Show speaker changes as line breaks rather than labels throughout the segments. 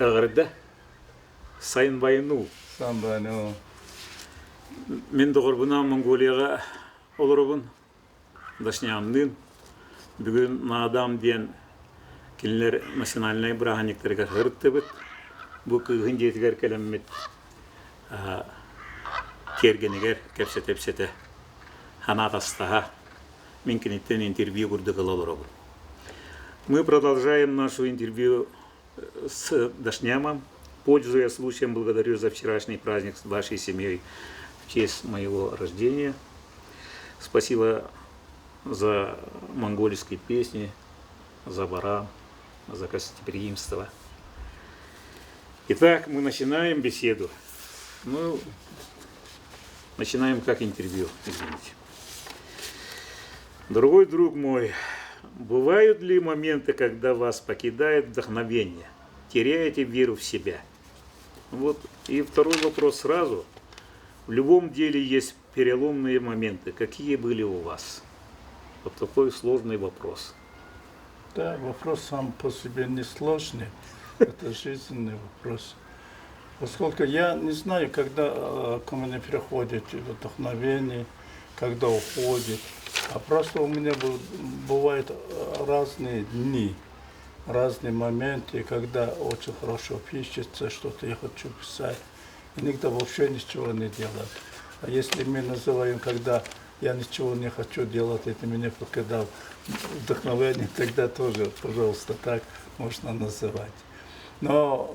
Ağırda Sayın Bayınu.
Самбану.
Мен doğrubuna Mongoliyaga olurubun. Daşniyamdın. Bugün nadam diyen kinler nasyonalnay brahaniklerge hırtıbıt. Bu kığın jetiger kelemmet kergeniger kepsete hanatastaha минкинеттен интервью курдыгыл олоробун. Мы продолжаем нашу интервью с Дашнямом. Пользуясь случаем, благодарю за вчерашний праздник с вашей семьей в честь моего рождения. Спасибо за монгольские песни, за барам, за гостеприимство. Итак, мы начинаем беседу. Ну, начинаем как интервью, извините. Дорогой друг мой, бывают ли моменты, когда вас покидает вдохновение, теряете веру в себя? Вот. И второй вопрос сразу. В любом деле есть переломные моменты. Какие были у вас? Вот такой сложный вопрос.
Да, вопрос сам по себе не сложный. Это жизненный вопрос. Поскольку я не знаю, когда ко мне приходит вдохновение, когда уходит. А просто у меня бывают разные дни, разные моменты, когда очень хорошо пишется, что-то я хочу писать. Иногда вообще ничего не делать. А если мы называем, когда я ничего не хочу делать, это меня покидал вдохновение, тогда тоже, пожалуйста, так можно называть. Но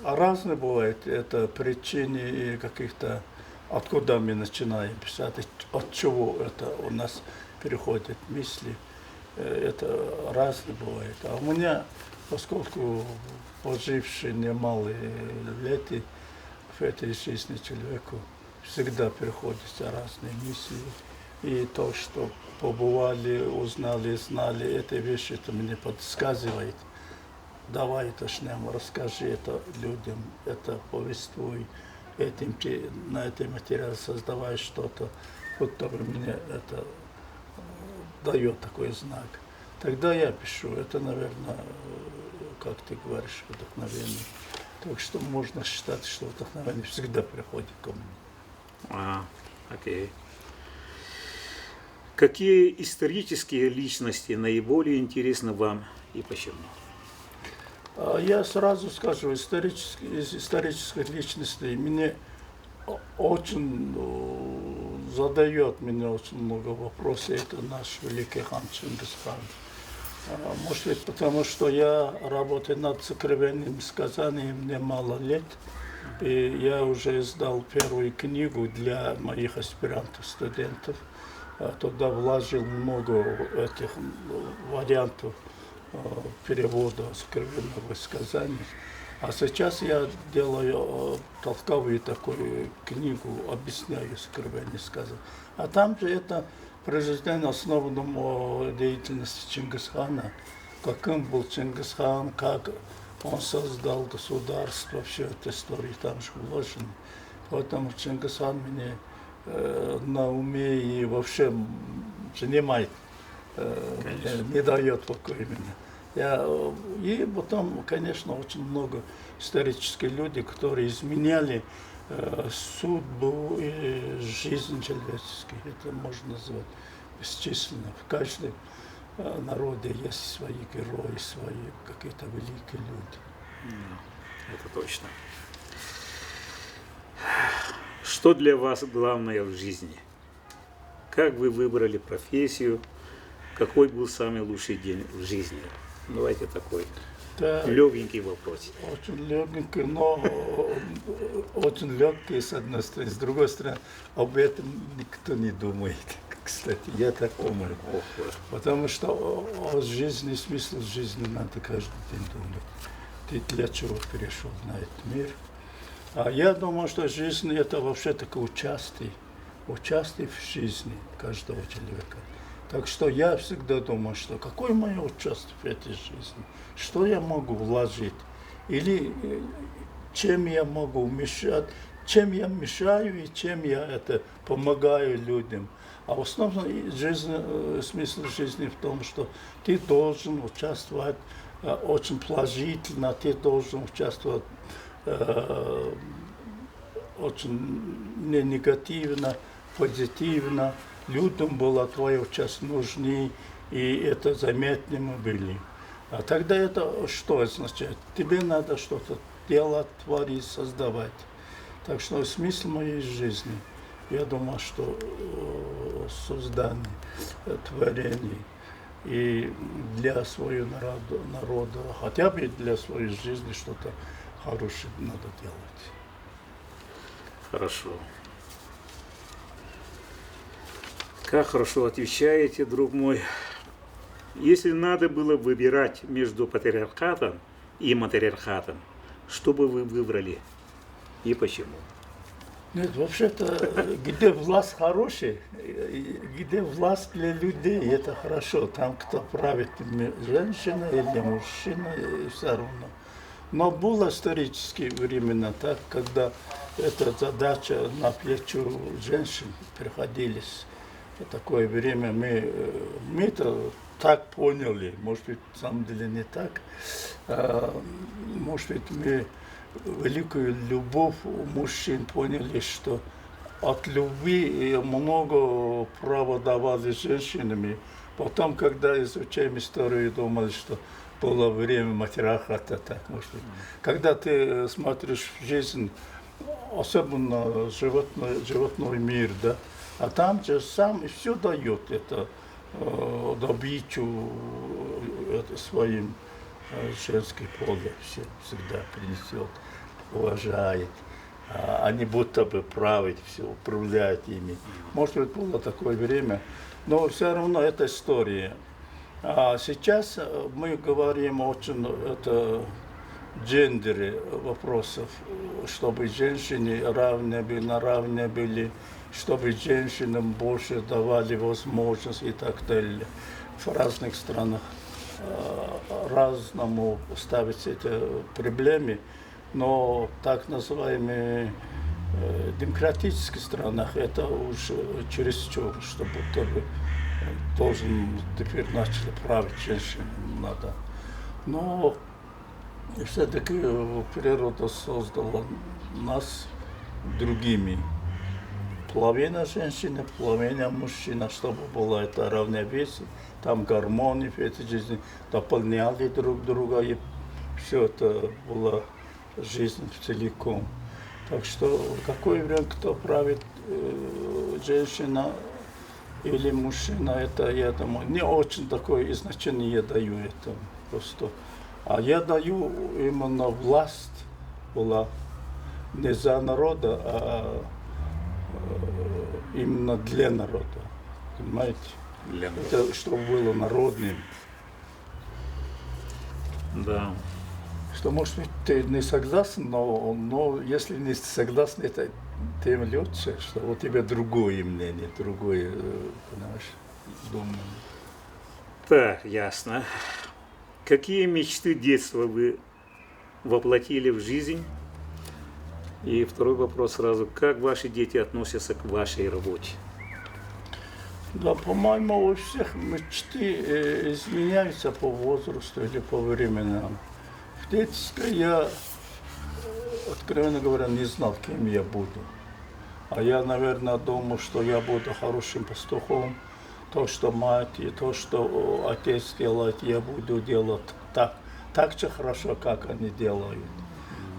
разные бывают, это причины каких-то, откуда мы начинаем писать, от чего это у нас переходят мысли, это разные бывает. А у меня, поскольку поживший немалые лет в этой жизни человеку, всегда приходятся разные мысли. И то, что побывали, узнали, знали, эти вещи, это мне подсказывает. Давай, Дашням, расскажи это людям, это повествуй. Этим ты на этой материале создавай что-то, вот мне это дает такой знак. Тогда я пишу, это, наверное, как ты говоришь, вдохновение. Так что можно считать, что вдохновение всегда приходит ко мне.
Окей. Какие исторические личности наиболее интересны вам и почему?
Я сразу скажу, из исторических личностей мне очень задает мне очень много вопросов. Это наш великий хан Чингисхан. Может быть, потому что я работаю над сокровенным сказанием немало лет. И я уже издал первую книгу для моих аспирантов, студентов. Туда вложил много этих вариантов перевода сокровенного сказания. А сейчас я делаю толковую такую книгу, объясняю сокровенные сказания. А там же это произведение основано о деятельности Чингисхана, каким был Чингисхан, как он создал государство, все это истории там же вложены. Поэтому Чингисхан мне на уме и вообще занимает. Не дает покоя меня. И потом, конечно, очень много исторических людей, которые изменяли судьбу и жизнь человеческую. Это можно назвать бесчисленно. В каждом народе есть свои герои, свои какие-то великие люди.
Это точно. Что для вас главное в жизни? Как вы выбрали профессию? Какой был самый лучший день в жизни? Давайте такой легенький вопрос.
Очень легенький, но очень легкий с одной стороны. С другой стороны, об этом никто не думает. Кстати, я так думаю. Потому что о жизни, смысл жизни надо каждый день думать. Ты для чего пришел на этот мир? А я думаю, что жизнь это вообще такое участие в жизни каждого человека. Так что я всегда думаю, что какое мое участие в этой жизни, что я могу вложить, или чем я могу мешать, чем я мешаю и чем я это помогаю людям. А в основном смысл жизни в том, что ты должен участвовать очень положительно, ты должен участвовать очень не негативно, позитивно. Людям была твоя участь нужны, и это заметны мы были. А тогда это что означает? Тебе надо что-то делать, творить, создавать. Так что смысл моей жизни, я думаю, что создание, творение и для своего народа, хотя бы для своей жизни что-то хорошее надо делать.
Хорошо. Как хорошо отвечаете, друг мой. Если надо было выбирать между патриархатом и матриархатом, что бы вы выбрали и почему?
Нет, вообще-то, где власть хорошая, где власть для людей, это хорошо. Там, кто правит, женщина или мужчина, все равно. Но было исторические времена, так, когда эта задача на плечи женщин приходились. В такое время мы-то так поняли, может быть, на самом деле не так. Может быть, мы великую любовь у мужчин поняли, что от любви много права давали женщинам. Потом, когда изучаем историю, думали, что было время матриархата, так, может быть. Когда ты смотришь жизнь, особенно животной мир, да, а там же сам все дает это добычу своим женское поле всегда принесет, уважает. Они будто бы правят, все управляют ими. Может быть, было такое время, но все равно это история. А сейчас мы говорим очень это гендере вопросов, чтобы женщины равны были, чтобы женщинам больше давали возможность и так далее. В разных странах разному ставятся эти проблемы, но так называемые демократических странах это уже чересчур, что будто бы должен теперь начали править женщин надо. Но все-таки природа создала нас другими. Половина женщины, половина мужчина, чтобы было это равновесие, там гармония в этой жизни, дополняли друг друга, и все это была жизнь целиком. Так что в какое время кто правит, женщина или мужчина, это, я думаю, не очень такое значение я даю этому просто. А я даю именно власть была не за народа, а именно для народа. Понимаете?
Для народа.
Это чтобы было народным.
Да.
Что, может быть, ты не согласен, но если не согласен, это тем лучше, что у тебя другое мнение, другое, понимаешь, думание.
Так, ясно. Какие мечты детства вы воплотили в жизнь? И второй вопрос сразу. Как ваши дети относятся к вашей работе?
Да, по-моему, у всех мечты изменяются по возрасту или по временам. В детстве я, откровенно говоря, не знал, кем я буду. А я, наверное, думал, что я буду хорошим пастухом. То, что мать и то, что отец делает, я буду делать так же хорошо, как они делают.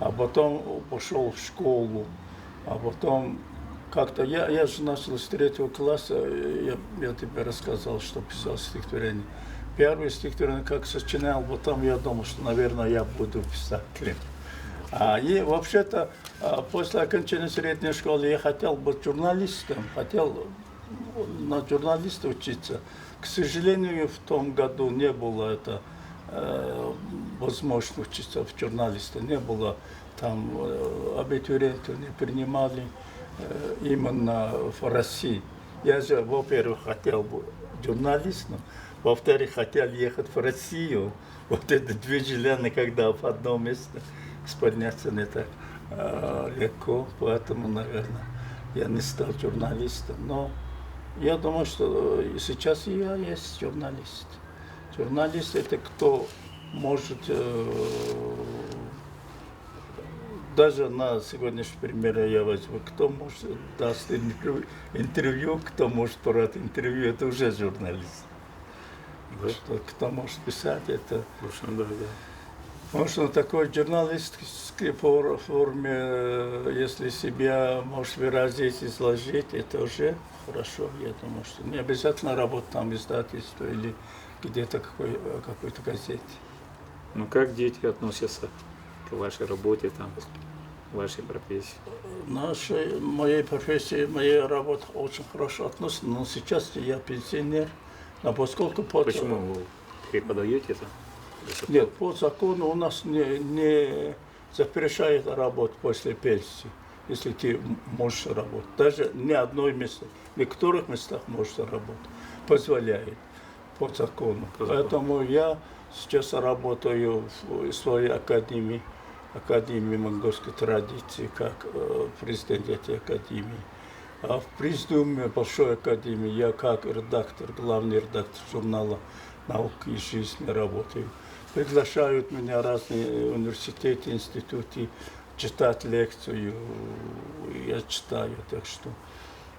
А потом пошел в школу, а потом как-то, я же начал с 3 класса, я тебе рассказал, что писал стихотворение. Первое стихотворение, как сочинял, потом я думал, что, наверное, я буду писателем. И вообще-то, после окончания средней школы я хотел быть журналистом, хотел на журналиста учиться. К сожалению, в том году не было это возможно учиться в журналиста, не было там абитуриентов не принимали именно в России. Я же, во-первых, хотел быть журналистом, во-вторых, хотел ехать в Россию. Вот это две желания, когда в одном месте подняться не так легко, поэтому, наверное, я не стал журналистом. Но Я думаю, что сейчас я есть журналист. Журналист это кто может даже на сегодняшний пример я возьму, кто может даст интервью, кто может брать интервью, это уже журналист.
Да?
Что, кто может писать, это...
В общем, да, да.
Потому что на такой журналистской форме, если себя можешь выразить, изложить, это уже хорошо. Я думаю, что не обязательно работать там в издательстве или где-то какой-то газете.
Ну как дети относятся к вашей работе, там, вашей профессии?
Моей профессии, моей работе очень хорошо относятся, но сейчас я пенсионер. Но поскольку
Почему вы преподаете там?
Нет, по закону у нас не запрещает работать после пенсии, если ты можешь работать. Даже ни одной месте, в некоторых местах можешь работать, позволяет по закону. Поэтому я сейчас работаю в своей академии монгольской традиции, как президент этой академии. А в президиуме Большой академии я как редактор, главный редактор журнала «Наука и жизнь» работаю. Приглашают меня разные университеты, институты читать лекцию, я читаю, так что.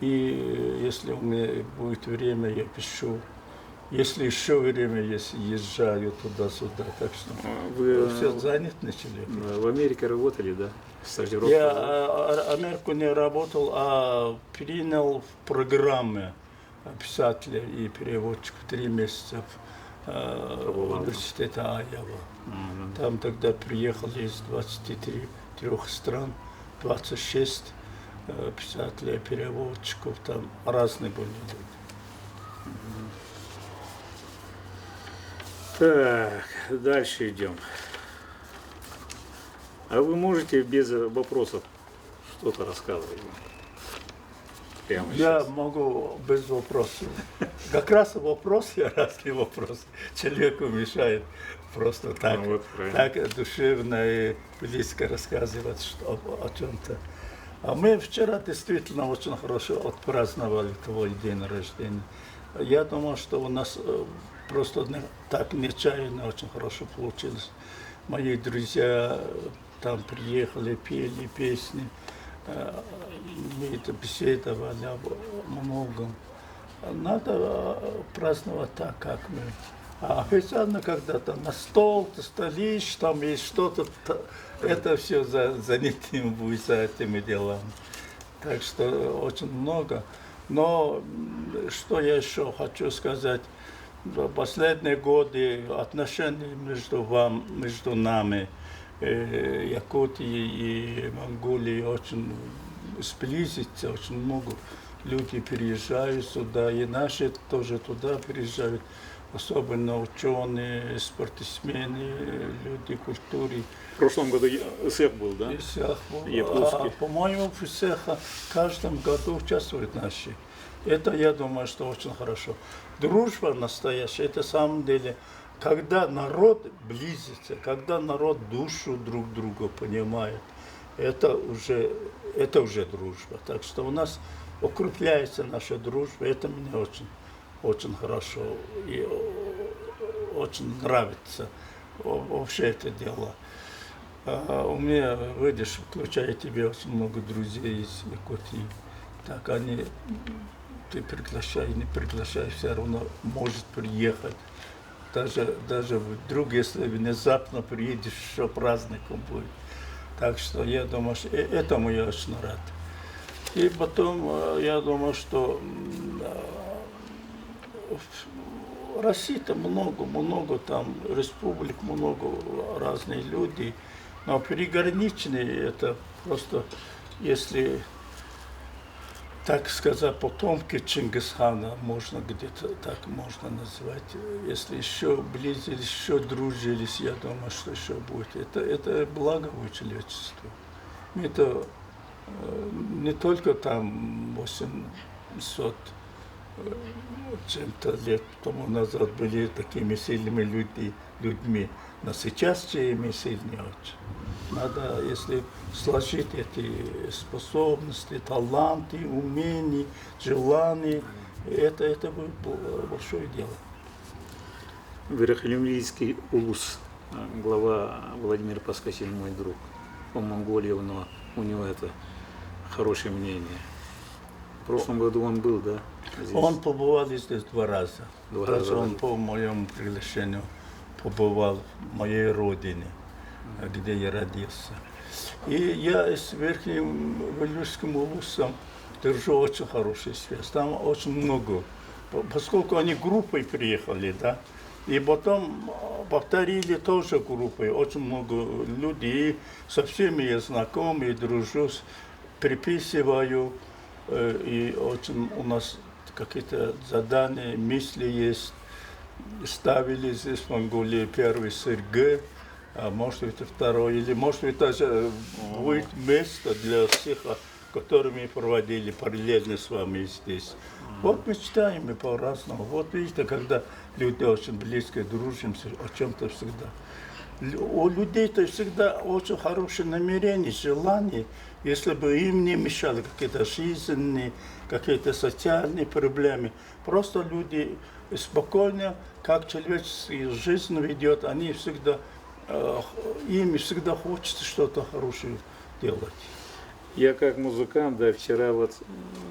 И если у меня будет время, я пишу. Если еще время есть, езжаю туда-сюда, так что
Вы
все занятый человек.
в Америке работали, да? Стажировку?
Я Америку не работал, а принял в программе писателя и переводчика 3 месяца в университета Айова. Там тогда приехали из 23 стран, 26 писателей, переводчиков, там разные были люди.
Так, дальше идем. А вы можете без вопросов что-то рассказывать? Прямо
Я
сейчас.
могу без вопросов. Как раз вопросы, разные вопросы. Человеку мешает просто так,
Ну вот, правильно.
так душевно и близко рассказывать о чем-то. А мы вчера действительно очень хорошо отпраздновали твой день рождения. Я думаю, что у нас просто так нечаянно очень хорошо получилось. Мои друзья там приехали, пели песни, мы это беседовали об многом. Надо праздновать так, как мы. А официально когда-то на стол, ты стоишь, там есть что-то, это все занятым будет за этими делами. Так что очень много. Но что я еще хочу сказать, в последние годы отношения между нами, Якутией и Монголией, очень сблизится, очень много людей переезжают сюда, и наши тоже туда переезжают, особенно ученые, спортсмены, люди культуры.
В прошлом году СЭФ был, да? Якутский.
По-моему, в СЭХа в каждом году участвуют наши. Это, я думаю, что очень хорошо. Дружба настоящая, это на самом деле, когда народ близится, когда народ душу друг друга понимает, это уже дружба. Так что у нас укрепляется наша дружба, это мне очень хорошо и очень нравится вообще это дело. У меня, видишь, включая тебе, очень много друзей из Якутии. Так ты приглашай, не приглашай, все равно может приехать. Даже вдруг, если внезапно приедешь, еще праздником будет. Так что я думаю, что этому я очень рад. И потом, я думаю, что в России-то много там республик, много разных людей. Но приграничные это просто, если так сказать, потомки Чингисхана, можно где-то так можно назвать. Если еще близились, еще дружились, я думаю, что еще будет. Это благо у человечества. Это не только там 800 чем-то лет тому назад были такими сильными людьми, но сейчас теми сильнее очень. Надо, если сложить эти способности, таланты, умения, желания, Это было большое дело.
Верхнеуфимский улус, глава Владимир Паскасин, мой друг, по Монголии, но у него это хорошее мнение. В прошлом году он был, да? Здесь?
Он побывал здесь 2 раза.
Два
Даже
раза.
он по моему приглашению побывал в моей родине, где я родился. И я с Верхним Вилюйским улусом держу очень хорошую связь. Там очень много. Поскольку они группой приехали, да, и потом повторили тоже группой. Очень много людей. И со всеми я знаком и дружу, приписываю. И очень у нас какие-то задания, мысли есть. Ставили здесь в Монголии первый Сергей, а может быть второй, или может быть даже будет место для всех, которыми проводили параллельно с вами здесь. Вот мечтаем мы по-разному. Вот видите, когда люди очень близко дружимся, о чем-то всегда. У людей-то всегда очень хорошее намерение, желание, если бы им не мешали какие-то жизненные, какие-то социальные проблемы. Просто люди спокойно, как человеческая жизнь ведет, они всегда, им всегда хочется что-то хорошее делать.
Я как музыкант, да, вчера вот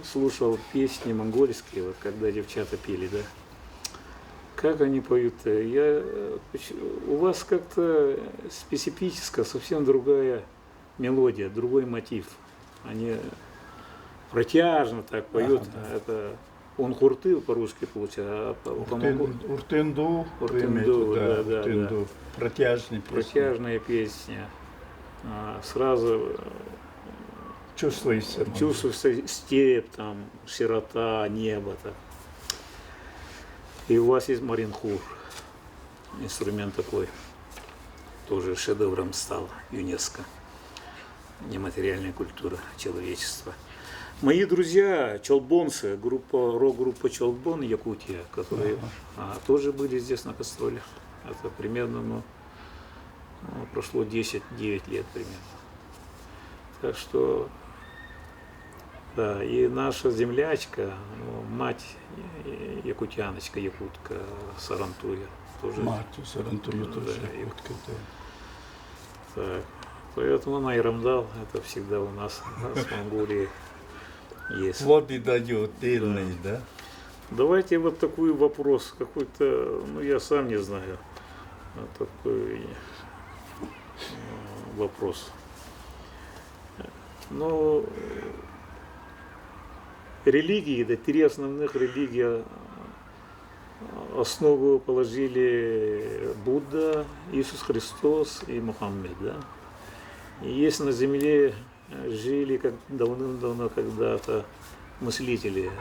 слушал песни монгольские, вот когда девчата пели, да. Как они поют-то? У вас как-то специфическая, совсем другая мелодия, другой мотив. Они протяжно так поют.
Да.
Это он хурты по-русски получается, а
Уртенду,
да.
уртенду, протяжная песня.
Протяжная песня. Сразу
Чувствуется.
чувствуется степь, там, широта, небо. Так. И у вас есть маринхур, инструмент такой, тоже шедевром стал ЮНЕСКО, нематериальная культура человечества. Мои друзья, чолбонцы, рок-группа Чолбон, Якутия, которые тоже были здесь на гастролях. Это примерно, прошло 10-9 лет примерно. Так что, да, и наша землячка, мать якутяночка, якутка, Сарантуя, тоже.
Мать Сарантуя тоже
Да,
якутка.
Так, поэтому Найрамдал, это всегда у нас с Монголией есть.
Воды дает дельный, да?
Давайте вот такой вопрос, какой-то, я сам не знаю, такой вопрос. Но религии, да, 3 основных религии, основу положили Будда, Иисус Христос и Мухаммед, да. И если на земле жили как давным-давно когда-то мыслители,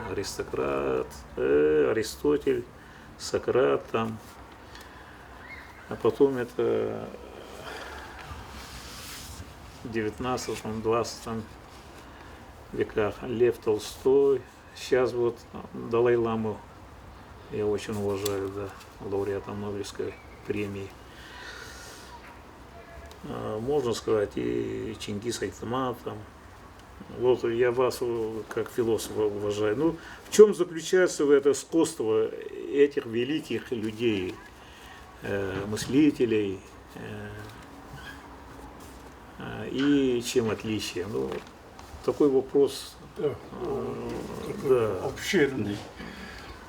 Аристотель, Сократ там, а потом это в 19-20 веках Лев Толстой, сейчас вот Далай-ламу я очень уважаю, да, лауреата Нобелевской премии. Можно сказать, и Чингис Айтматов. Вот я вас как философа уважаю. В чем заключается это сходство этих великих людей, мыслителей, и чем отличие? Такой вопрос. Да.
Обширный.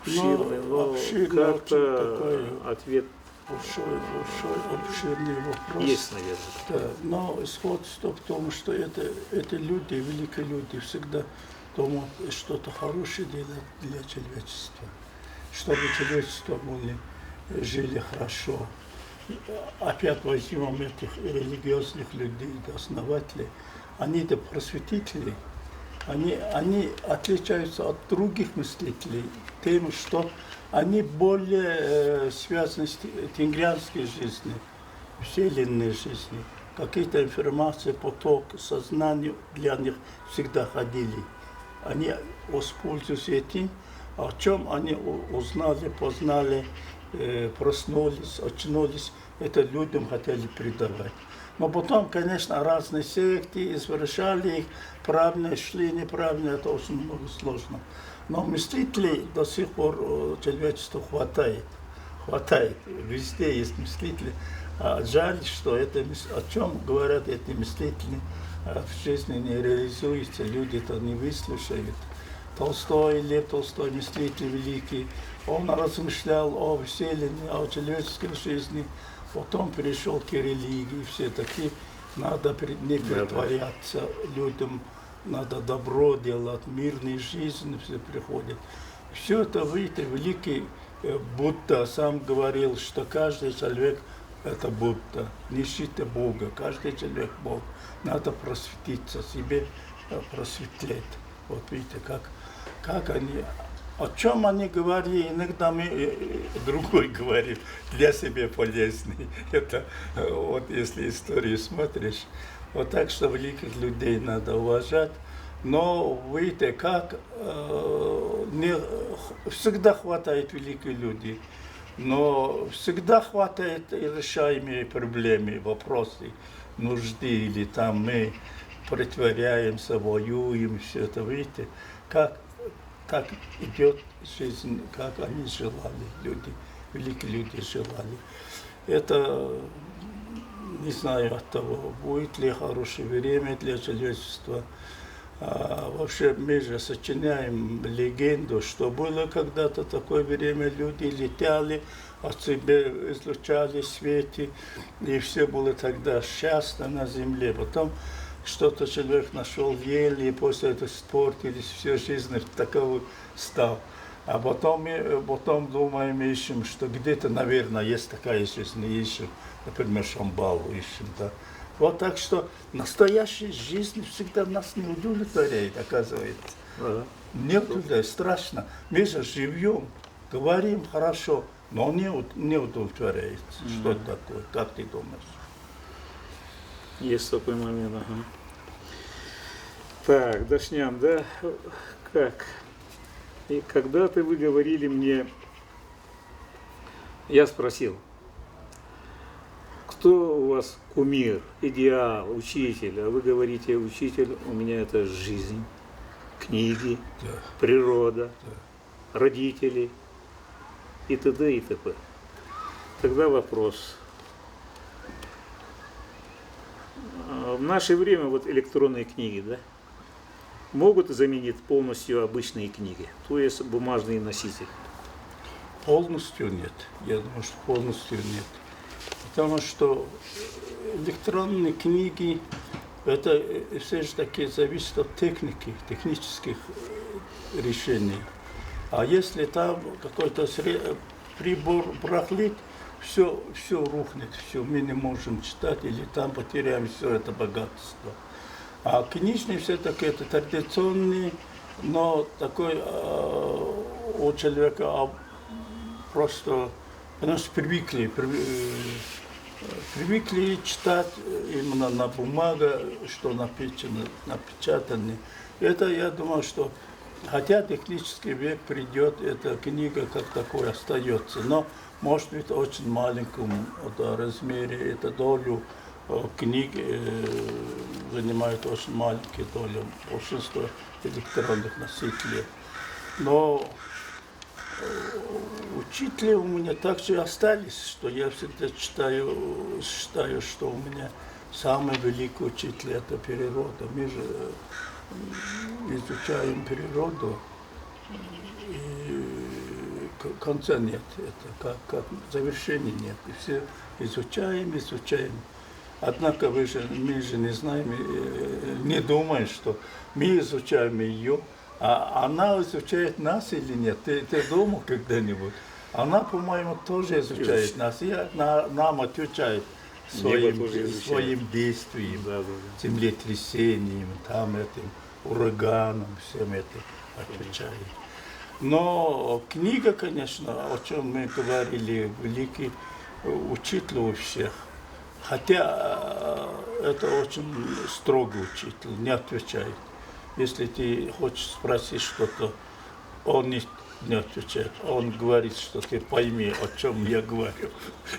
Но как-то ответ
Большой, обширный вопрос.
есть, наверное.
Да, но сходство в том, что это люди, великие люди, всегда думают что-то хорошее делать для человечества, чтобы человечество жили хорошо. Опять возьмем этих религиозных людей, основателей, они это просветители, они отличаются от других мыслителей тем, что они более связаны с тенгрианской жизнью, вселенной жизнью. Какие-то информации, поток, сознание для них всегда ходили. Они воспользуются этим, о чем они узнали, познали, проснулись, очнулись, это людям хотели передавать. Но потом, конечно, разные секты извращали их, правильно шли, неправильно, это очень много сложно. Но мыслителей до сих пор человечеству хватает. Хватает. Везде есть мыслители. Жаль, что это, о чем говорят эти мыслители, в жизни не реализуется, люди это не выслушают. Толстой, Лев Толстой, мыслитель великий, он размышлял о вселенной, о человеческой жизни, потом перешел к религии, все-таки надо не притворяться людям, надо добро делать, мирной жизни все приходит. Все это выйти, великий Будда сам говорил, что каждый человек это Будда, не ищите Бога, каждый человек Бог. Надо просветиться, себе просветлять. Вот видите, как они, о чем они говорили, иногда мы другой говорим, для себя полезный. Это вот если историю смотришь, вот так что великих людей надо уважать. Но видите, как не всегда хватает великих людей, но всегда хватает и решаемые проблемы, вопросы, нужды, или там мы притворяемся, воюем, все это, видите, как так идет жизнь, как они желали, люди, великие люди желали. Это, не знаю от того, будет ли хорошее время для человечества. Вообще мы же сочиняем легенду, что было когда-то такое время, люди летали, от себя излучали свете, и все было тогда счастье на земле. Потом что-то человек нашел в еле, и после этого испортились, всю жизнь таковой стал. А потом думаем, ищем, что где-то, наверное, есть такая жизнь, ищем, например, Шамбалу ищем, да. Вот так что настоящая жизнь всегда нас не удовлетворяет, оказывается. Не удовлетворяет, страшно. Мы же живем, говорим хорошо, но не удовлетворяется. Что это такое? Как ты думаешь?
Есть такой момент, ага. Так, Дашнян, да, как? И когда-то вы говорили мне, я спросил, кто у вас кумир, идеал, учитель? А вы говорите, учитель у меня это жизнь, книги,
Да.
природа, родители и т.д. и т.п. Тогда вопрос. В наше время вот электронные книги, да, могут заменить полностью обычные книги, то есть бумажный носитель?
Полностью нет. Я думаю, что полностью нет. Потому что электронные книги, это все же таки зависит от техники, технических решений. А если там какой-то прибор брахлит, все рухнет, все, мы не можем читать, или там потеряем все это богатство. А книжный все-таки это традиционный, но такой у человека просто, потому что привыкли читать именно на бумаге, что напечатано. Это, я думаю, что хотя технический век придет, эта книга как такой остается, но может быть в очень маленьком размере, эту долю книг занимает очень маленькую долю, большинство электронных носителей. Но учителя у меня также остались, что я всегда считаю, что у меня самый великий учитель это природа. Мы же изучаем природу, и конца нет, это как завершения нет. И все изучаем. Однако мы же не знаем, не думаем, что мы изучаем ее, а она изучает нас или нет. Ты думал когда-нибудь? Она, по-моему, тоже изучает нас, и нам отвечает своим действием, землетрясением, там этим ураганом, всем этим отвечает. Но книга, конечно, о чем мы говорили, великий учитель у всех. Хотя это очень строгий учитель, не отвечает. Если ты хочешь спросить что-то, он не отвечает. Он говорит, что ты пойми, о чем я говорю.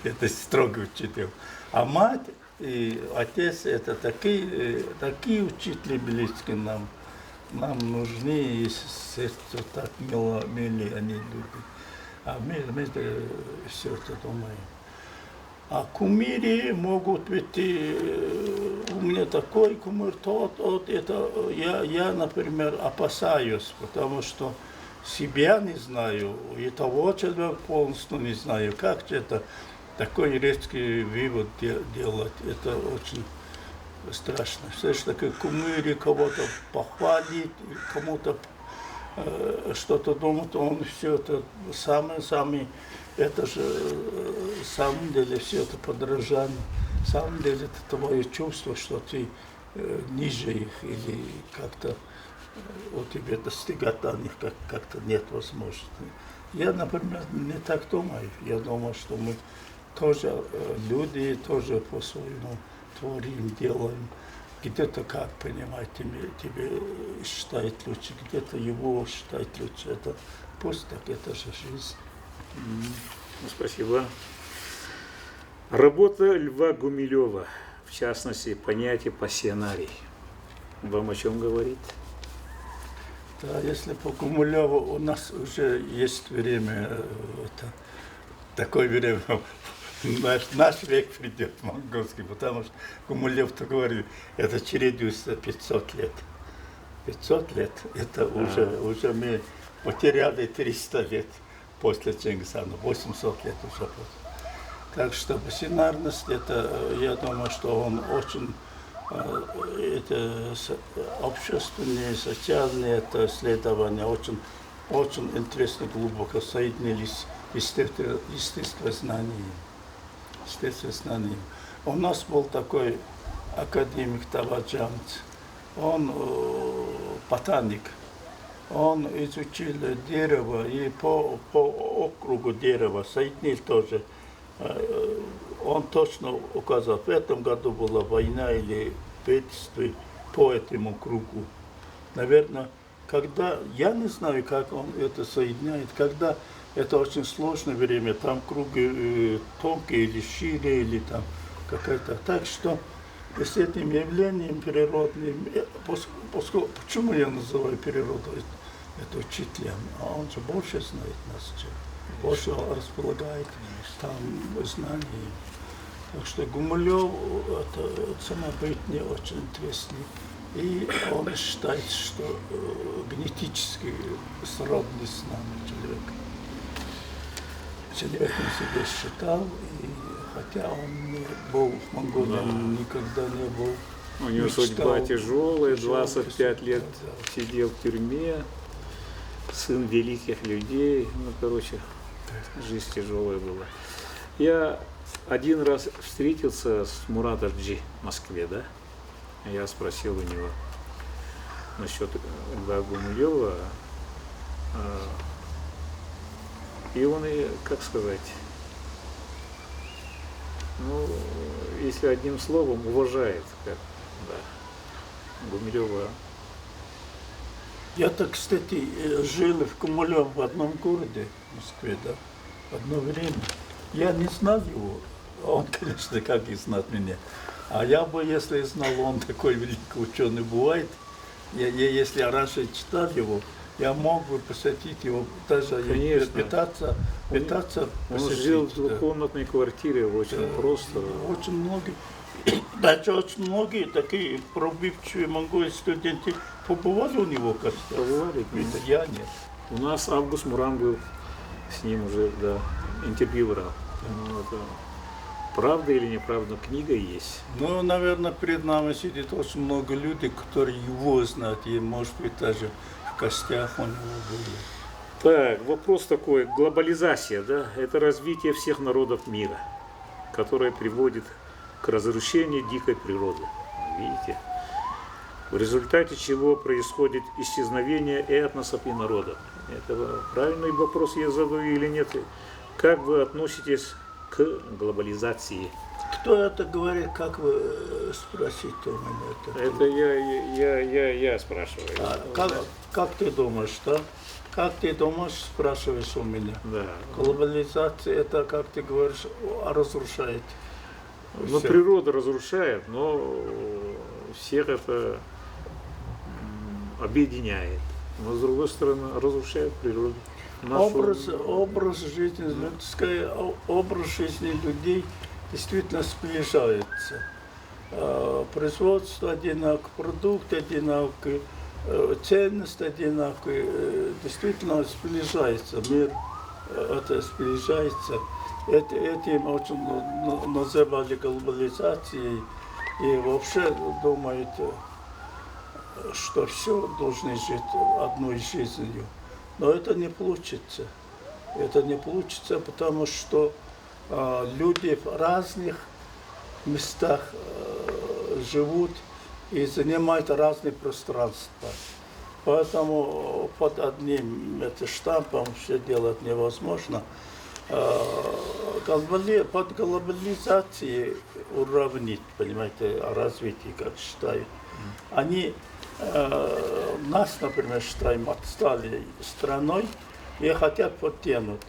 Это строгий учитель. А мать и отец, это такие учителя близкие нам. Нам нужны, и сердце так мили они люди. А мы все это думаем. А кумиры могут быть, у меня такой кумир, тот, это я, например, опасаюсь, потому что себя не знаю, и того человека полностью не знаю. Как это такой резкий вывод делать, это очень страшно. Все же таки кумиры кого-то похвалить, кому-то что-то думать, он все это самый, это же в самом деле все это подражание. В самом деле это твое чувство, что ты ниже их или как-то у тебя достигать до них как-то нет возможности. Я, например, не так думаю. Я думаю, что мы тоже люди, тоже по-своему творим, делаем. Где-то как понимать, тебе считает лучше, где-то его считает лучше. Это пусть так, это же жизнь.
Спасибо. Работа Льва Гумилева, в частности, понятие пассионарий. Вам о чем говорит?
Да, если по Гумилеву у нас уже есть время, такое время, наш век придет монгольский, потому что Гумилев-то говорит, это чередуется 500 лет. 500 лет, это уже мы потеряли 300 лет после Чингисхана, 800 лет уже после. Так что пассионарность, это, я думаю, что он очень, это общественные, социальные это исследования очень интересно, глубоко соединились естествознанием. У нас был такой академик Таваджанц, он ботаник. Он изучил дерево и по округу дерева соединил тоже. Он точно указал, в этом году была война или бедствие по этому кругу. Наверное, когда, я не знаю, как он это соединяет, когда это очень сложное время, там круги тонкие или шире, или там какая-то. Так что с этим явлением природным, почему я называю природу это учителем, а он же больше знает нас, больше располагает там знанием. Так что Гумилев это самобытный, очень интересный. И он считает, что генетически сродный с нами человек. Человек он себя считал, и хотя он не был в Монголии, никогда не был.
У него судьба тяжелая, 25 лет сидел в тюрьме, сын великих людей, жизнь тяжелая была. Я один раз встретился с Муратовджи в Москве, да? Я спросил у него насчет Льва Гумилева, и он, как сказать, ну, если одним словом, уважает, как, да, Гумилева.
Я-то, кстати, жил в Гумилеве в одном городе, в Москве, да, в одно время. Я не знал его, он, конечно, как и знает меня. А я бы, если знал, он такой великий ученый бывает, если я раньше читал его, я мог бы посетить его, даже пытаться посетить.
Он жил в двухкомнатной квартире, очень просто.
Очень многие, даже очень многие такие пробивчивые монгольские студенты побывали у него, кажется.
Побывали?
Я нет.
У нас Август Муран был, с ним уже, да, интервью брал. Правда или неправда, книга есть.
Ну, наверное, перед нами сидит очень много людей, которые его знают, и, может быть, даже в костях у него были.
Так, вопрос такой. Глобализация, да, это развитие всех народов мира, которое приводит к разрушению дикой природы. Видите? В результате чего происходит исчезновение этносов и народов. Это правильный вопрос я задаю или нет? Как вы относитесь к глобализации?
Кто это говорит, как вы спросите у меня?
Это я спрашиваю.
Как ты думаешь, да? Как ты думаешь, спрашиваешь у меня?
Да.
Глобализация, это, как ты говоришь, разрушает.
Но
Всё.
природа разрушает, но всех это объединяет. Но с другой стороны разрушает природу.
Образ жизни, образ жизни людей действительно сближается. Производство одинаковое, продукты одинаковые, ценность одинаковые. Действительно сближается мир, это сближается. Этим очень называли глобализацией. И вообще думают, что все должны жить одной жизнью. Но это не получится. Это не получится, потому что люди в разных местах живут и занимают разные пространства. Поэтому под одним штампом все делать невозможно. Под глобализацией уравнить, понимаете, развитие, как считают. Они нас, например, считаем отсталой страной и хотят подтянуть.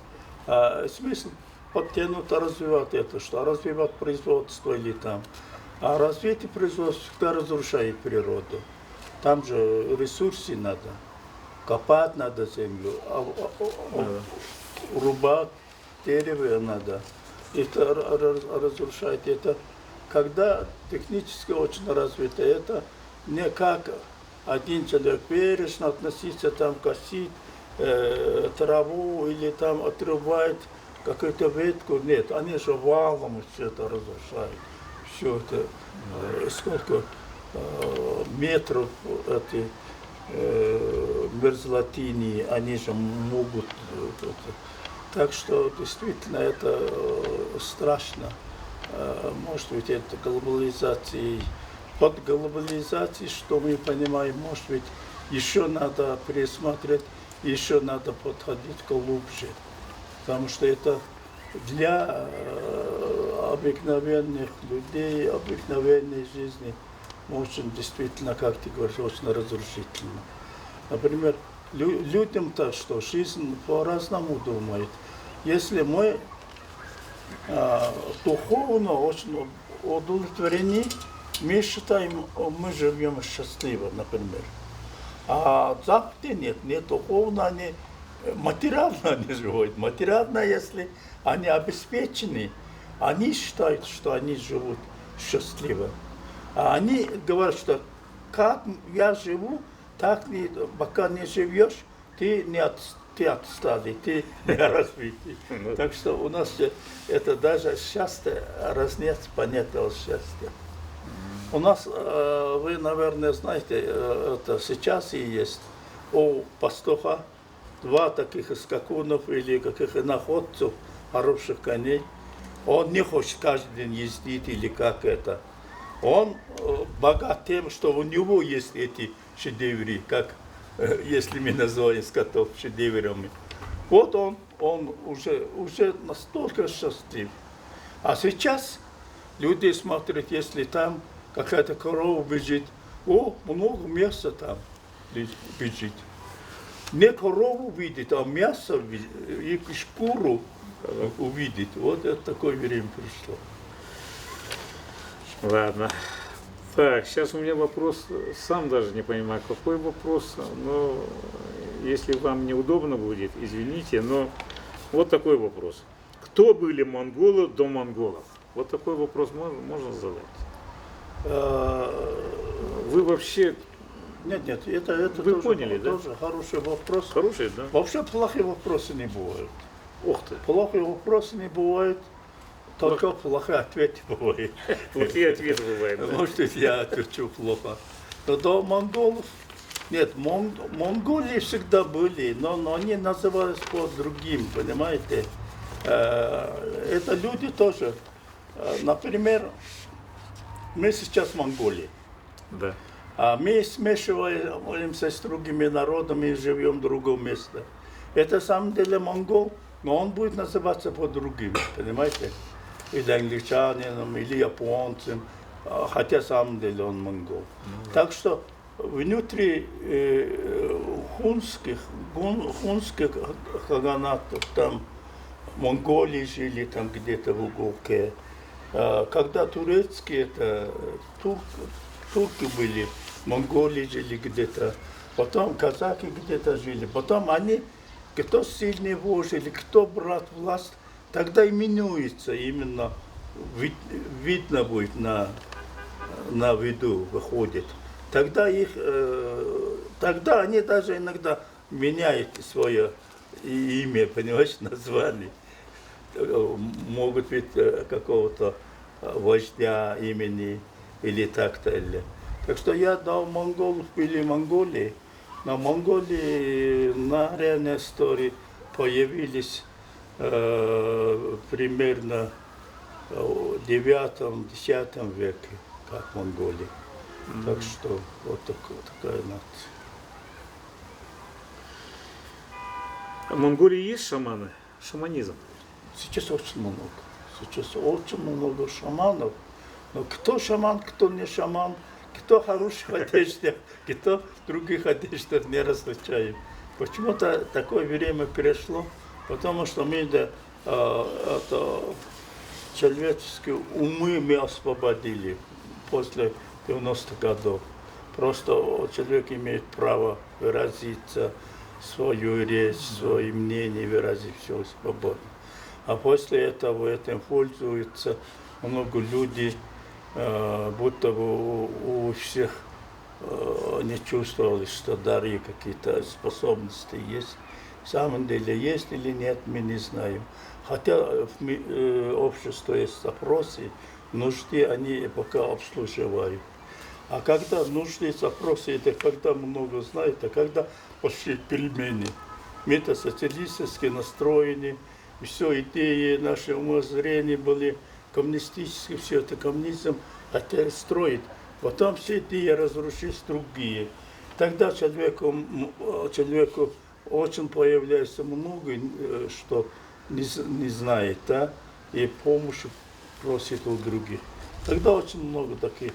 Смысл подтянуть, развивать это, что развивать производство или там. А развитие производства всегда разрушает природу. Там же ресурсы надо, копать надо землю, рубать дерево надо. Это разрушает. Это когда технически очень развито, это не как один человек бережно относиться, там косить траву или там отрубает какую-то ветку. Нет, они же валом все это разрушают. Все это, сколько метров этой мерзлотины, они же могут. Так что действительно это страшно. Может быть, это глобализация. Под глобализацией, что мы понимаем, может быть, еще надо пересмотреть, еще надо подходить глубже. Потому что это для обыкновенных людей, обыкновенной жизни очень действительно, как ты говоришь, очень разрушительно. Например, людям-то что, жизнь по-разному думает. Если мы духовно очень удовлетворены, мы считаем, мы живем счастливо, например. А в Западе нет, не духовно, они материально они живут. Материально, если они обеспечены, они считают, что они живут счастливо. А они говорят, что как я живу, так пока не живешь, ты отсталый, ты не развитый. Так что у нас это даже счастье, разница понятия счастья. У нас, вы, наверное, знаете, это сейчас и есть у пастуха два таких скакунов или каких находцев, хороших коней. Он не хочет каждый день ездить или как это. Он богат тем, что у него есть эти шедевры, как если мы называем скотов шедеврами. Вот он уже настолько счастлив. А сейчас люди смотрят, если там какая-то корова бежит, много мяса там бежит. Не корову видит, а мясо и шкуру увидит. Вот это такое время пришло.
Ладно. Так, сейчас у меня вопрос, сам даже не понимаю, какой вопрос, но если вам неудобно будет, извините, но вот такой вопрос. Кто были монголы до монголов? Вот такой вопрос можно задать. Вы вообще...
Нет, это
вы
тоже,
поняли, да?
Тоже хороший вопрос.
Хороший, да?
Вообще плохие вопросы не бывают.
Ух ты.
Плохие вопросы не бывают, только плохие ответы бывают.
Плохие ответы бывают, да?
Может быть, я отвечу плохо. Но до монголов... Нет, Монголии всегда были, но они назывались по другим, понимаете? Это люди тоже. Например, мы сейчас в Монголии.
Да.
А мы смешиваемся с другими народами и живем в другом месте. Это на самом деле монгол, но он будет называться по-другим, понимаете? Или англичанином, или японцем, хотя на самом деле он монгол. Так что внутри хунских хаганатов, там Монголии жили там где-то в уголке, Когда турецкие, это турки были, монголы жили где-то, потом казаки где-то жили, потом они, кто сильный вождь или кто брат власть, тогда именуется именно, видно будет на виду выходит. Тогда тогда они даже иногда меняют свое имя, понимаешь, название. Могут быть какого-то вождя имени или так-то. Так что я дал монголов, были Монголии. На Монголии на реальной истории появились примерно в 9-10 веке, как Монголии. Так что вот такая нация.
В Монголии есть шаманы? Шаманизм?
Сейчас очень много. Сейчас очень много шаманов. Но кто шаман, кто не шаман, кто в хороших одеждах, кто в других одеждах, не различаем. Почему-то такое время пришло, потому что мы человеческие умы мы освободили после 90-х годов. Просто человек имеет право выразиться, свою речь, свое мнение выразить все свободно. А после этого этим пользуются много людей, будто бы у всех не чувствовали, что дары какие-то способности есть. В самом деле есть или нет, мы не знаем. Хотя в обществе есть опросы, нужды они пока обслуживают. А когда нужды запросы, это когда много знают, а когда пошли перемены, метасоциалистически настроены, все идеи, наши умозрения были коммунистические, все это коммунизм хотели строить. Потом все идеи разрушились другие. Тогда человеку очень появляется много, что не знает, да, и помощь просит у других. Тогда очень много такие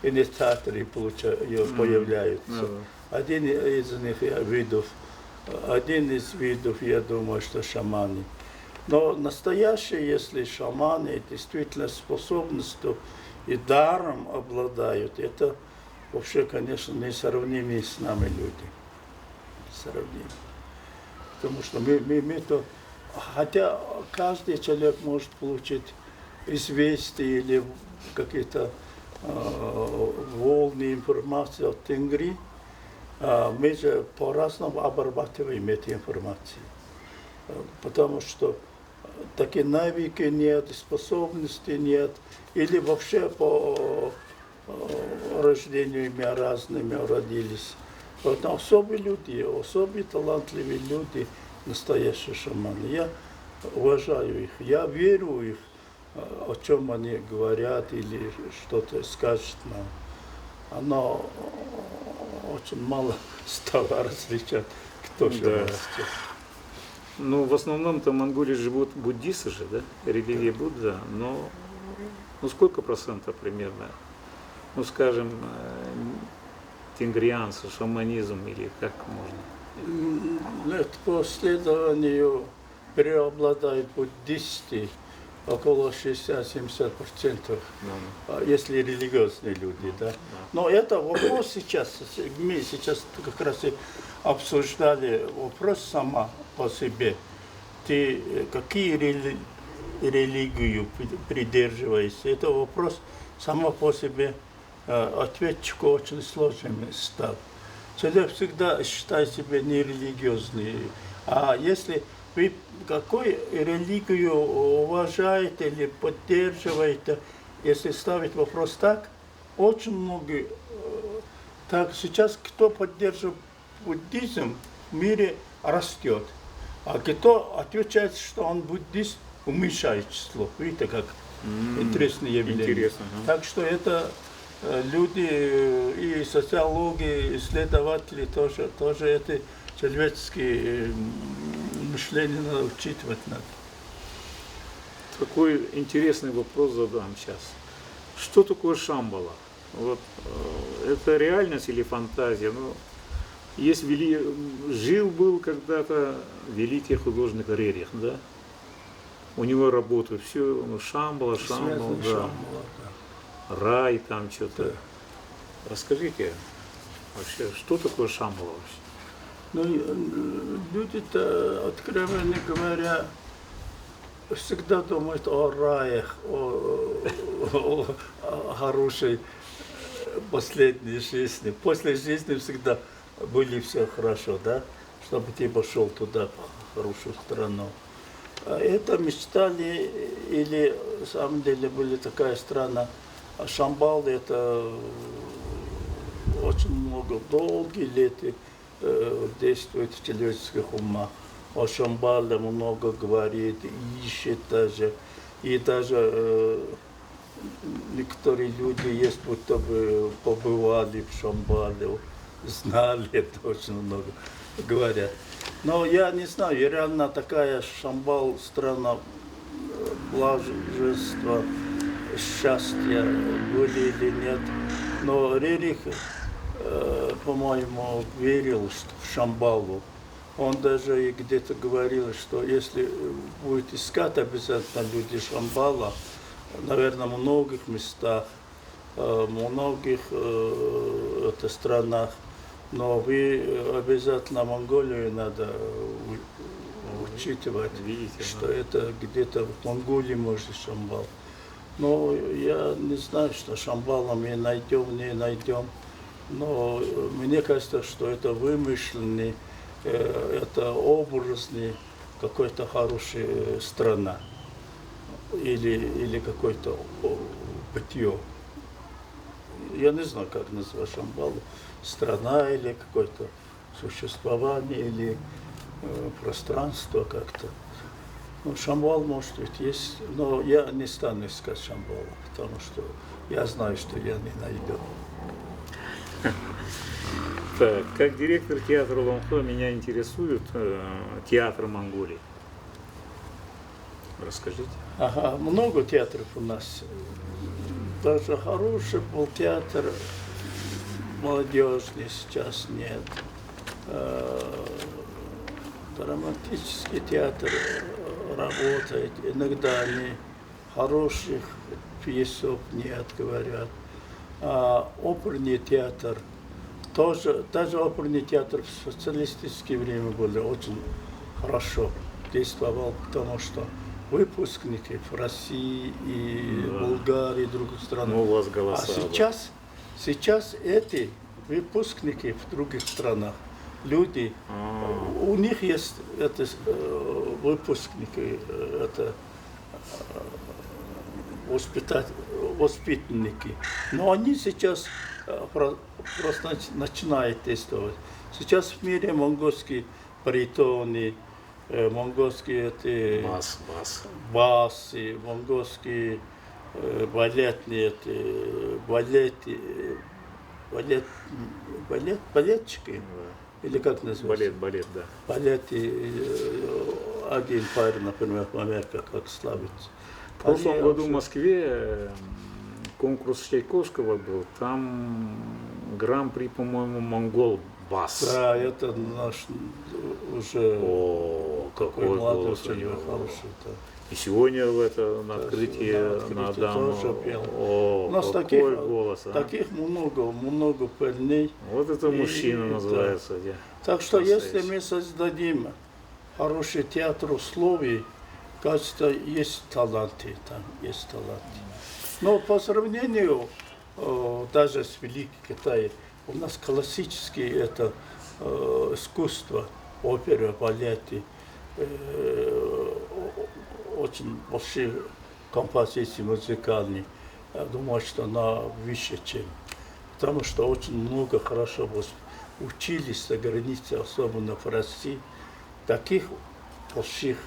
инициаторы появляются. Один из видов, я думаю, что шаманы. Но настоящие, если шаманы действительно способностью и даром обладают, это вообще, конечно, несравнимые с нами люди. Несравнимые. Потому что мы то, хотя каждый человек может получить известия или какие-то волны информации от Тенгри, мы же по-разному обрабатываем эти информации. Потому что такие навыки нет, способности нет, или вообще по рождению мы разными родились. Поэтому особые люди, особые талантливые люди, настоящие шаманы. Я уважаю их, я верю в их, о чем они говорят или что-то скажут нам. Оно очень мало стало различать, кто шаман сейчас.
Ну, в основном-то в Монголии живут буддисты же, да? Религия Будда, но сколько процентов примерно? Ну, скажем, тенгрианцы, шаманизм или как можно?
Нет, по исследованию преобладают буддисты, около 60-70%, если религиозные люди, да. Но это вопрос сейчас, мы сейчас как раз и обсуждали вопрос сама по себе. Ты какие религию придерживаешься? Это вопрос сама по себе, ответчику очень сложный стал. Человек всегда считает себя нерелигиозным. А если вы какую религию уважаете или поддерживаете, если ставить вопрос так, очень много. Так сейчас кто поддерживает буддизм в мире растет, а кто отвечает, что он буддист, уменьшает число. Видите, как интересное явление.
Интересно,
Так что это люди и социологи, исследователи тоже это человеческие мышление надо учитывать надо.
Такой интересный вопрос задам сейчас. Что такое Шамбала? Вот, это реальность или фантазия? Ну, жил-был когда-то великий художник Рерих, да? у него работают все, Шамбала,
Связано
да,
Шамбала, да.
рай там что-то.
Да.
Расскажите вообще, что такое Шамбала вообще?
Ну, люди-то, откровенно говоря, всегда думают о раях, о хорошей последней жизни. После жизни всегда были все хорошо, да? Чтобы ты пошел туда, в хорошую страну. А это мечтали, или на самом деле были такая страна, а Шамбал это очень много, долгие лет действует в человеческих умах. О Шамбале много говорит, ищет даже. И даже некоторые люди есть, будто бы побывали в Шамбале, знали, это очень много говорят. Но я не знаю, реально такая Шамбал страна блаженства, счастья, были или нет. Но Рерих, по-моему, верил в Шамбалу. Он даже где-то говорил, что если будет искать обязательно люди Шамбала, наверное, в многих местах, в многих странах, но вы обязательно Монголию надо учитывать,
Видите,
что это где-то в Монголии может Шамбал. Но я не знаю, что Шамбала мы найдем, не найдем. Но мне кажется, что это вымышленный, это образный какой-то хорошая страна или какой-то бытие. Я не знаю, как назвать Шамбалу. Страна или какое-то существование, или пространство как-то. Ну, Шамбал, может быть, есть, но я не стану искать Шамбала, потому что я знаю, что я не найду.
Так, как директор театра Ломхо меня интересует театр Монголии. Расскажите.
Ага, много театров у нас. Даже хороший был театр, молодежный сейчас нет. Драматический театр работает. Иногда они хороших пьесов нет, говорят. А оперный театр тоже, даже оперный театр в социалистическое время был очень хорошо действовал, потому что выпускники в России и Болгарии, и других странах.
Ну, у вас голоса.
А сейчас эти выпускники в других странах, люди, у них есть это, выпускники, это воспитанники. Но они сейчас просто начинают действовать. Сейчас в мире монгольские баритоны, монгольские басы, монгольские балетные балетчики, или как называется?
Балет, да.
Балеты, один парень, например, в Америке, как славится.
В прошлом году в Москве конкурс Чайковского был, там гран-при, по-моему, монгол бас.
Да, это наш уже
какой
молодой,
голос у него.
хороший. Да.
И сегодня на открытии на Адаму.
Тоже пел.
О,
У нас
какой голос, а?
таких много парней.
Вот это мужчина называется.
Да. Так что если мы создадим хороший театр условий, кажется, есть таланты, там есть таланты. Но по сравнению даже с Великим Китаем, у нас классические это искусство, опера, балеты, очень большие композиции музыкальные. Я думаю, что она выше, чем. Потому что очень много хорошо учились за границей, особенно в России. Таких больших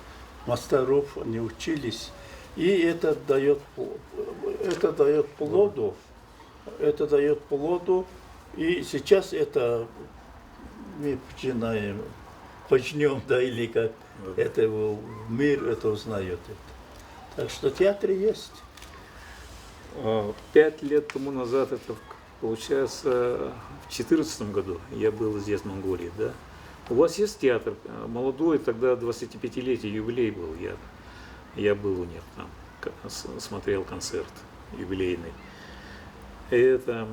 мастеров они учились. И это дает плоду. Это дает плоду. И сейчас это мы почнем, да, или как это мир это узнает. Так что театр есть.
5 лет тому назад, это получается в 2014 году, я был здесь, в Монголии, да? У вас есть театр молодой, тогда 25-летие юбилей был, я Я был у них там, смотрел концерт юбилейный. Это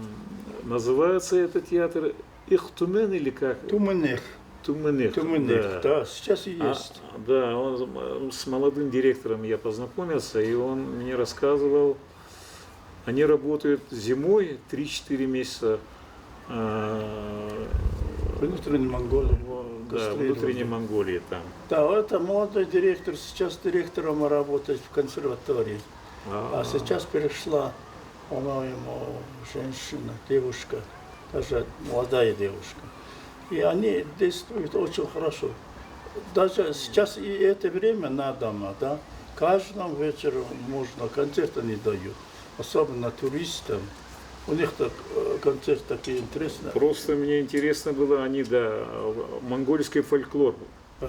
называется этот театр Ихтумен или как?
Туманех.
Туменых.
Туманех, да, сейчас и есть.
Да, с молодым директором я познакомился, и он мне рассказывал, они работают зимой 3-4 месяца.
Внутренней Монголии.
Да, внутренней Монголии там.
Да, это молодой директор, сейчас директором работает в консерватории. А сейчас перешла, по-моему, женщина, девушка, даже молодая девушка. И они действуют очень хорошо. Даже сейчас и это время на дома, да, каждым вечером можно, концерты не дают, особенно туристам. У них так, концерт такие интересные.
Просто мне интересно было, они, да, монгольский фольклор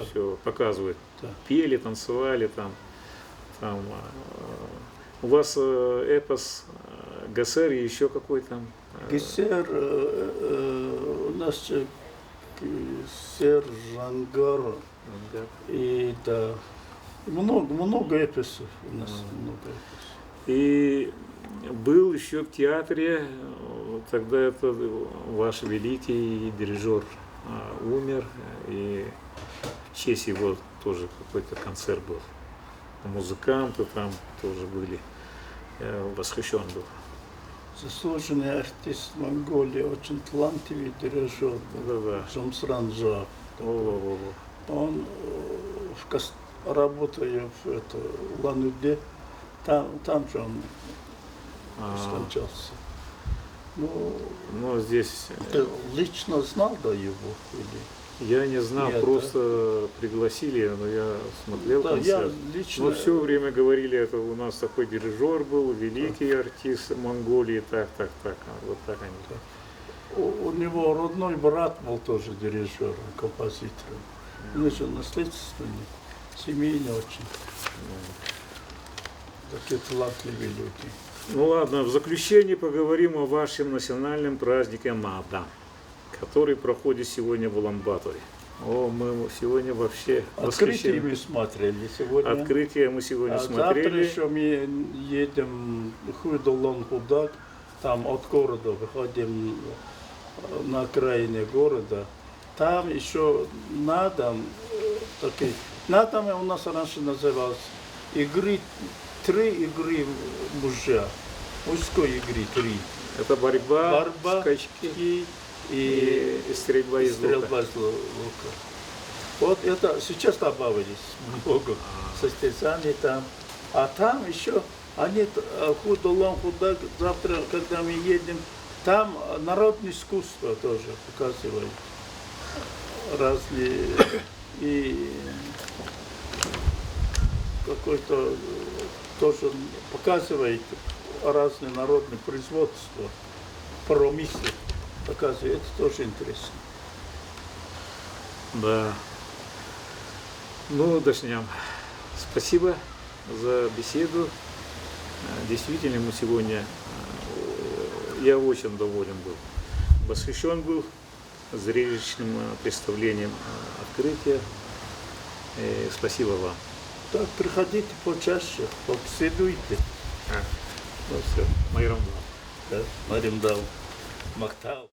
все показывают.
Да.
Пели, танцевали там. У вас эпос Гасер и еще какой там?
Гесер, у нас Гесер, Жангар,
Да.
и да, много эписов у нас, много эписов.
И был еще в театре, тогда это ваш великий дирижер умер, и в честь его тоже какой-то концерт был. Музыканты там тоже были. Я восхищен был.
Заслуженный артист Монголии, очень талантливый дирижер,
Да-да.
Жумсран Жак.
Во-во-во-во.
Он работая в Улан-Удэ, там же он скончался. Ну,
Но здесь
ты лично знал до его? Или?
я не знал,
Нет,
просто пригласили, но я смотрел
Да, я
концерт.
лично...
Но все время говорили, это у нас такой дирижер был, великий артист Монголии, так. Вот так они.
У него родной брат был тоже дирижером, композитором. Он же наследственный, семейный очень. Такие талантливые люди.
Ну ладно, в заключение поговорим о вашем национальном празднике Маадан, который проходит сегодня в Улан-Баторе. Мы сегодня вообще
Открытие мы смотрели сегодня.
Открытие мы сегодня
Завтра
смотрели.
еще мы едем в Хуйдолон-Худак, там от города выходим на окраине города. Там еще на дом, такие, на доме у нас раньше называлось игры, 3 игры мужа, мужской игры 3.
Это борьба, скачки
и
стрельба из лука.
стрельба из лука. Вот это сейчас добавились много состязаний там. А там еще они Худак, завтра, когда мы едем, там народное искусство тоже показывают. Разные и какой-то тоже показывает разные народные производства, промыслы показывает, это тоже интересно.
Да. Ну, Дашням, спасибо за беседу. Действительно, мы сегодня, я очень доволен был, восхищен был зрелищным представлением открытия. Спасибо вам.
Так, приходите почаще, побеседуйте.
Ну все, Майрамдал.
Да, Маримдал, Мактау.